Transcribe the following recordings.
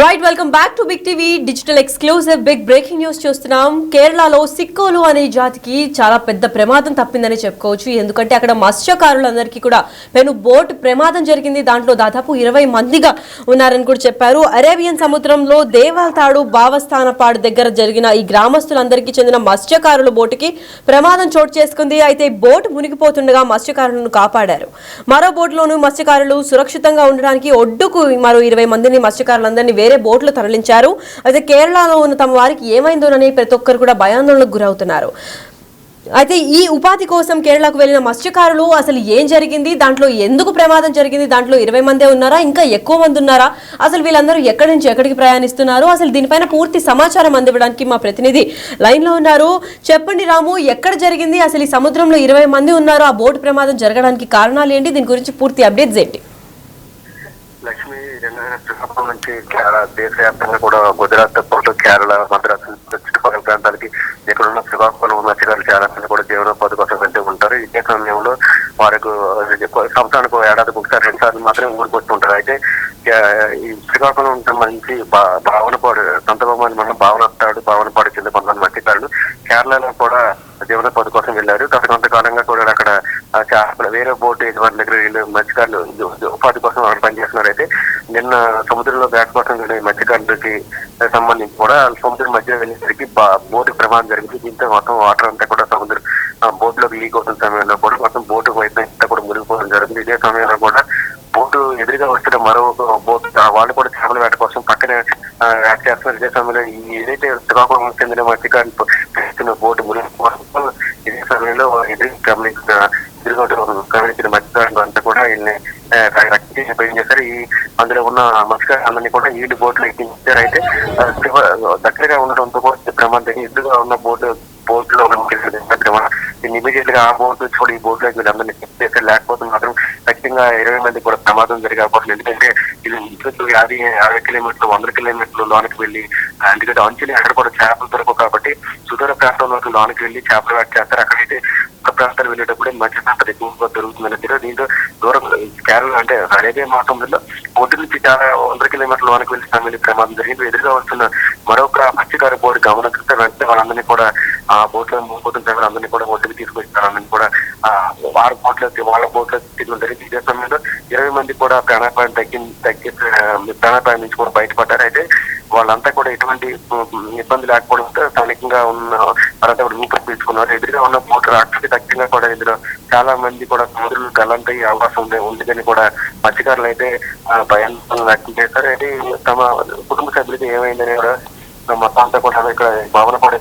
Right welcome back to big TV digital exclusive big breaking news చూస్తున్నాం. కేరళలో సిక్కోలు అనే జాతికి చాలా పెద్ద ప్రమాదం తప్పిందని చెప్పుకోవచ్చు. ఎందుకంటే అక్కడ మత్స్యకారులందరికీ కూడా బోట్ ప్రమాదం జరిగింది. దాంట్లో దాదాపు 20 మందిగా ఉన్నారని కూడా చెప్పారు. అరేబియన్ సముద్రంలో దేవాల్తాడు బావస్థానపాడు దగ్గర జరిగిన ఈ గ్రామస్తులందరికీ చెందిన మత్స్యకారుల బోటుకి ప్రమాదం చోటు చేసుకుంది. అయితే బోట్ మునిగిపోతుండగా మత్స్యకారులను కాపాడారు. మరో బోట్లోనూ మత్స్యకారులు సురక్షితంగా ఉండడానికి ఒడ్డుకు మరో 20 మందిని మత్స్యకారులందరినీ వేరే బోట్లు తరలించారు. అయితే కేరళలో ఉన్న తమ వారికి ఏమైందోనని ప్రతి ఒక్కరు కూడా భయాందోళనకు గురవుతున్నారు. అయితే ఈ ఉపాధి కోసం కేరళకు వెళ్లిన మత్స్యకారులు అసలు ఏం జరిగింది, దాంట్లో ఎందుకు ప్రమాదం జరిగింది, దాంట్లో 20 మందే ఉన్నారా, ఇంకా ఎక్కువ మంది ఉన్నారా, అసలు వీళ్ళందరూ ఎక్కడి నుంచి ఎక్కడికి ప్రయాణిస్తున్నారు, అసలు దీనిపైన పూర్తి సమాచారం అందివ్వడానికి మా ప్రతినిధి లైన్ లో ఉన్నారు. చెప్పండి రాము, ఎక్కడ జరిగింది, అసలు ఈ సముద్రంలో 20 మంది ఉన్నారు, ఆ బోటు ప్రమాదం జరగడానికి కారణాలు ఏంటి, దీని గురించి పూర్తి అప్డేట్స్ ఏంటి? లక్ష్మి 2000 నుంచి దేశవ్యాప్తంగా కూడా గుజరాత్ పాటు కేరళ, మద్రాసు చుట్టుపక్కల ప్రాంతాలకి ఎక్కడున్న శ్రీకాకుళం మత్స్యకారులు చాలా మంది కూడా జీవనోపాధి కోసం వెళ్తూ ఉంటారు. ఇదే సమయంలో వారికి సంవత్సరానికి ఏడాదికి ఒకసారి 2 సార్లు మాత్రమే ఊరికి వస్తుంటారు. అయితే ఈ శ్రీకాకుళం సంబంధించి భావనపాడు సంతబొమ్మని మనం భావనపాడు కింద కొంతమంది మత్స్యకారులు కేరళలో కూడా జీవనోపాధి కోసం వెళ్ళారు. కొంతకాలంగా కూడా అక్కడ వేరే బోటు యజమాని దగ్గర వీళ్ళు మత్స్యకారులు ఉపాధి కోసం పనిచేస్తున్నారు. అయితే నిన్న సముద్రంలో వేట కోసం వెళ్ళే మత్స్యకారులకి సంబంధించి కూడా సముద్రం మధ్య వెళ్ళేసరికి బోటు ప్రమాదం జరిగింది. దీంతో మొత్తం వాటర్ అంతా కూడా సముద్రం బోట్లోకి లీక్ అవుతున్న సమయంలో కూడా మొత్తం బోటు వైపు అంతా కూడా మునిగిపోవడం జరిగింది. ఇదే సమయంలో కూడా బోటు ఎదురుగా వస్తున్న మరో బోటు వాళ్ళు కూడా చేపల వేట కోసం పక్కనే వేట చేస్తున్నారు. ఇదే సమయంలో ఏదైతే శ్రీకాకుళం చెందిన మత్స్యకారులు చేస్తున్న బోటు మునిగిపోవడం ఇదే సమయంలో గమనించిన మత్స్యకారులు అంతా కూడా వీళ్ళని రక్షించి చేశారు. అందులో ఉన్న మత్స్యకారులందరినీ కూడా ఈడు బోట్లు ఎక్కించారు. అయితే దగ్గరగా ఉండడంతో కూడా ప్రమాదం ఎదురుగా ఉన్న బోట్లో ఇమీడియట్ గా ఆ బోట్ చూడ ఈ బోట్ లోకి వీళ్ళందరినీ చేశారు. లేకపోతే మాత్రం ఖచ్చితంగా 20 మంది కూడా ప్రమాదం జరిగకపోతుంది. ఎందుకంటే ఇది 50 కిలోమీటర్లు 100 కిలోమీటర్లు లోనికి వెళ్ళి, ఎందుకంటే అంచుని అక్కడ కూడా చేపలు దొరకవు కాబట్టి సుదూర ప్రాంతంలోకి లోనికి వెళ్ళి చేపలు వేట చేస్తారు. అక్కడైతే ఒక ప్రాంతాలు వెళ్ళేటప్పుడే మధ్య ప్రాంతాలు ఎక్కువగా దొరుకుతుందని దీంతో దూరం కేరళ అంటే అరేబియా మాసంలో బోటు నుంచి చాలా 100 కిలోమీటర్ల లోనికి వెళ్ళి సమయంలో ప్రమాదం జరిగింది. ఎదురుగా వస్తున్న మరొక మత్స్యకారు బోటు గమనిస్తే వెంటనే వాళ్ళందరినీ కూడా ఆ బోట్లో మూపోతున్న సమయంలో అందరినీ కూడా ఒడ్డుకు తీసుకొచ్చారు. అందరినీ కూడా వాళ్ళ బోట్లోకి తీసుకుని జరిగింది. ఇదే సమయంలో 20 మంది కూడా ప్రాణాపాయం ప్రాణాపాయం నుంచి కూడా బయటపడ్డారు. అయితే వాళ్ళంతా కూడా ఎటువంటి ఇబ్బంది లేకపోవడంతో స్థానికంగా ఉన్న వాళ్ళంతా కూడా ఊపిరి పీల్చుకున్నారు. ఎదురుగా ఉన్న బోటు రాక్షసి ఖచ్చితంగా కూడా ఇందులో చాలా మంది కూడా సముద్రంలో గల్లంతయ్యే అవకాశం ఉందని కూడా మత్స్యకారులు అయితే భయాందోళన వ్యక్తం చేశారు. అయితే తమ కుటుంబ సభ్యులకి ఏమైందని కూడా మొత్తం అంతా కూడా ఇక్కడ భావనపాడు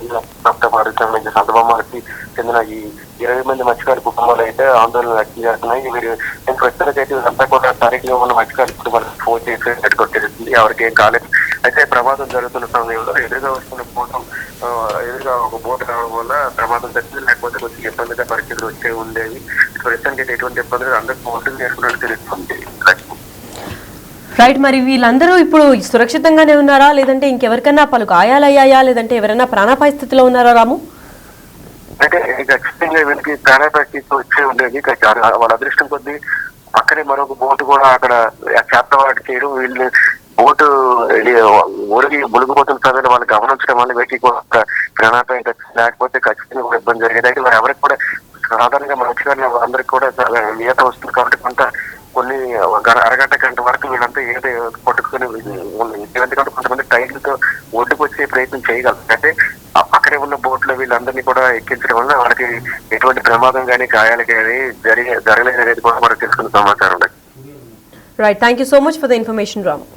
సంబంధించిన సంతబొమ్మకి చెందిన ఈ 20 మంది మత్స్యకారు కుటుంబాలు అయితే ఆందోళన వ్యక్తం చేస్తున్నాయి. వీరు ప్రస్తుతానికైతే వీళ్ళంతా కూడా స్థానికంగా ఉన్న మత్స్యకారు కుటుంబాలకు ఫోన్ చేసి కొట్టేస్తుంది, ఎవరికి ఏం కాలేదు. అయితే ప్రమాదం జరుగుతున్న సమయంలో ఎదురుగా వస్తున్న ఎదురుగా ఒక బోటు రావడం వల్ల ప్రమాదం జరిగింది. లేకపోతే కొంచెం ఇబ్బందిగా పరిస్థితులు వచ్చే ఉండేవి. ప్రస్తుతానికి అయితే ఎటువంటి ఇబ్బందులు అందరికీ ఒడ్డుకు నేర్చుకున్నట్టు తెలుస్తుంది. రైట్, మరి వీళ్ళందరూ ఇప్పుడు సురక్షితంగానే ఉన్నారా, లేదంటే ఇంకెవరికైనా పలు గాయాలయ్యాయా, లేదంటే ఎవరైనా ప్రాణాపాయ స్థితిలో ఉన్నారా రాము? అంటే ఖచ్చితంగా వీళ్ళకి ప్రాణాపాయ స్థితి వచ్చే ఉండేది. వాళ్ళ అదృష్టం కొద్దీ పక్కనే మరొక బోటు కూడా అక్కడ చేపలవాట చేయడం, వీళ్ళు బోటు ఊరికి మునిగిపోతున్న సమయంలో వాళ్ళు గమనించడం వల్ల వీటికి కూడా ప్రాణాపాయం లేకపోతే ఖచ్చితంగా కూడా ఇబ్బంది జరిగేది. అయితే మరి ఎవరికి కూడా సాధారణంగా మత్స్యకారులు అందరికి కూడా ఈత వస్తుంది కాబట్టి కొన్ని అరగంట గంట వరకు వీళ్ళంతా ఏదో పట్టుకుని ఎందుకంటే కొంతమంది టైర్లతో ఒడ్డుకు వచ్చే ప్రయత్నం చేయగలరు. అంటే అక్కడే ఉన్న బోట్లో వీళ్ళందరినీ కూడా ఎక్కించడం వల్ల వాళ్ళకి ఎటువంటి ప్రమాదం కానీ గాయాలు కానీ జరగలేదు అనేది కూడా మనకు తెలుసుకున్న సమాచారం. Right, thank you so much for the information Ram.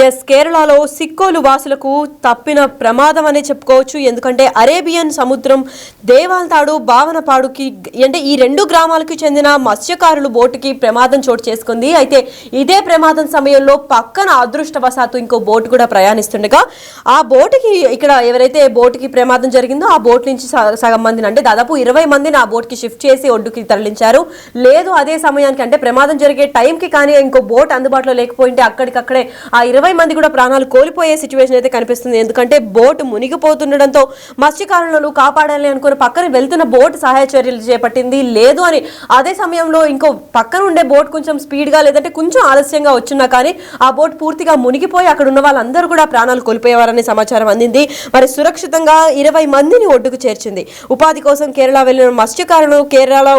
Yes, కేరళలో సిక్కోలు వాసులకు తప్పిన ప్రమాదం అనే చెప్పుకోవచ్చు. ఎందుకంటే అరేబియన్ సముద్రం దేవాల్తాడు భావనపాడుకి అంటే ఈ 2 గ్రామాలకు చెందిన మత్స్యకారులు బోటుకి ప్రమాదం చోటు చేసుకుంది. అయితే ఇదే ప్రమాదం సమయంలో పక్కన అదృష్టవశాత్తు ఇంకో బోటు కూడా ప్రయాణిస్తుండగా ఆ బోటుకి ఇక్కడ ఎవరైతే బోటుకి ప్రమాదం జరిగిందో ఆ బోట్ నుంచి సగం మందిని అంటే దాదాపు 20 మందిని ఆ బోట్కి షిఫ్ట్ చేసి ఒడ్డుకి తరలించారు. లేదు అదే సమయానికి అంటే ప్రమాదం జరిగే టైంకి కానీ ఇంకో బోట్ అందుబాటులో లేకపోయింటే అక్కడికక్కడే ఆ 20 20 మంది కూడా ప్రాణాలు కోల్పోయే సిచ్యువేషన్ అయితే కనిపిస్తుంది. ఎందుకంటే బోటు మునిగిపోతుండడంతో మత్స్యకారులను కాపాడాలి అనుకుని పక్కన వెళ్తున్న బోట్ సహాయ చర్యలు చేపట్టింది. లేదు అని అదే సమయంలో ఇంకో పక్కన ఉండే బోట్ కొంచెం స్పీడ్గా లేదంటే కొంచెం ఆలస్యంగా వచ్చినా కానీ ఆ బోట్ పూర్తిగా మునిగిపోయి అక్కడ ఉన్న వాళ్ళందరూ కూడా ప్రాణాలు కోల్పోయేవారనే సమాచారం అందింది. మరి సురక్షితంగా 20 మందిని ఒడ్డుకు చేర్చింది. ఉపాధి కోసం కేరళ వెళ్లిన మత్స్యకారులు కేరళలో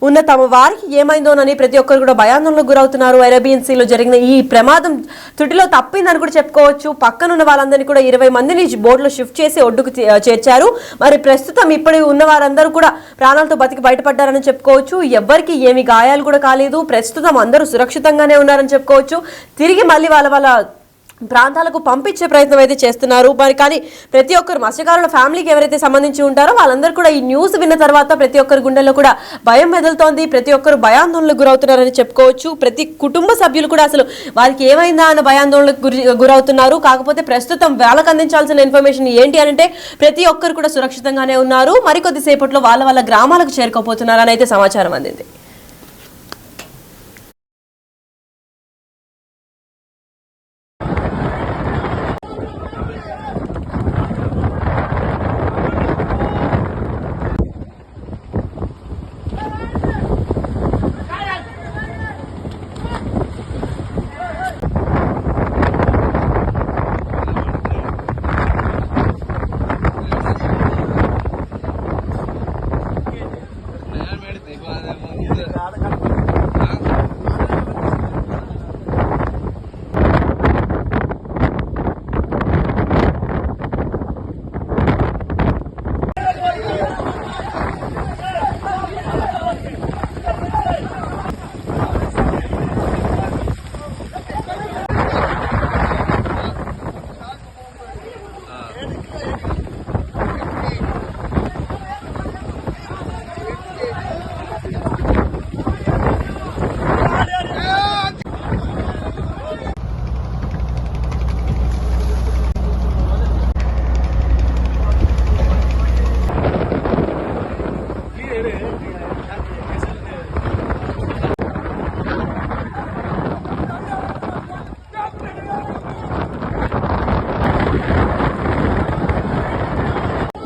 ఉన్న తమ వారికి ఏమైందోనని ప్రతి ఒక్కరు కూడా భయాందోళనకు గురవుతున్నారు. అరేబియన్ సీలో జరిగిన ఈ ప్రమాదం త్రుటిలో తప్పిందని కూడా చెప్పుకోవచ్చు. పక్కనున్న వాళ్ళందరినీ కూడా 20 మందిని బోట్లో షిఫ్ట్ చేసి ఒడ్డుకు చేర్చారు. మరి ప్రస్తుతం ఇప్పుడు ఉన్న వారందరూ కూడా ప్రాణాలతో బతికి బయటపడ్డారని చెప్పుకోవచ్చు. ఎవ్వరికి ఏమి గాయాలు కూడా కాలేదు. ప్రస్తుతం అందరూ సురక్షితంగానే ఉన్నారని చెప్పుకోవచ్చు. తిరిగి మళ్ళీ వాళ్ళ ప్రాంతాలకు పంపించే ప్రయత్నం అయితే చేస్తున్నారు. మరి కానీ ప్రతి ఒక్కరు మత్స్యకారుల ఫ్యామిలీకి ఎవరైతే సంబంధించి ఉంటారో వాళ్ళందరూ కూడా ఈ న్యూస్ విన్న తర్వాత ప్రతి ఒక్కరి గుండెల్లో కూడా భయం మెదులుతోంది. ప్రతి ఒక్కరు భయాందోళనకు గురవుతున్నారని చెప్పుకోవచ్చు. ప్రతి కుటుంబ సభ్యులు కూడా అసలు వారికి ఏమైందా అన్న భయాందోళనకు గురవుతున్నారు. కాకపోతే ప్రస్తుతం వాళ్ళకు అందించాల్సిన ఇన్ఫర్మేషన్ ఏంటి అంటే ప్రతి ఒక్కరు కూడా సురక్షితంగానే ఉన్నారు. మరికొద్ది సేపట్లో వాళ్ళ గ్రామాలకు చేరుకోపోతున్నారని అయితే సమాచారం అందింది.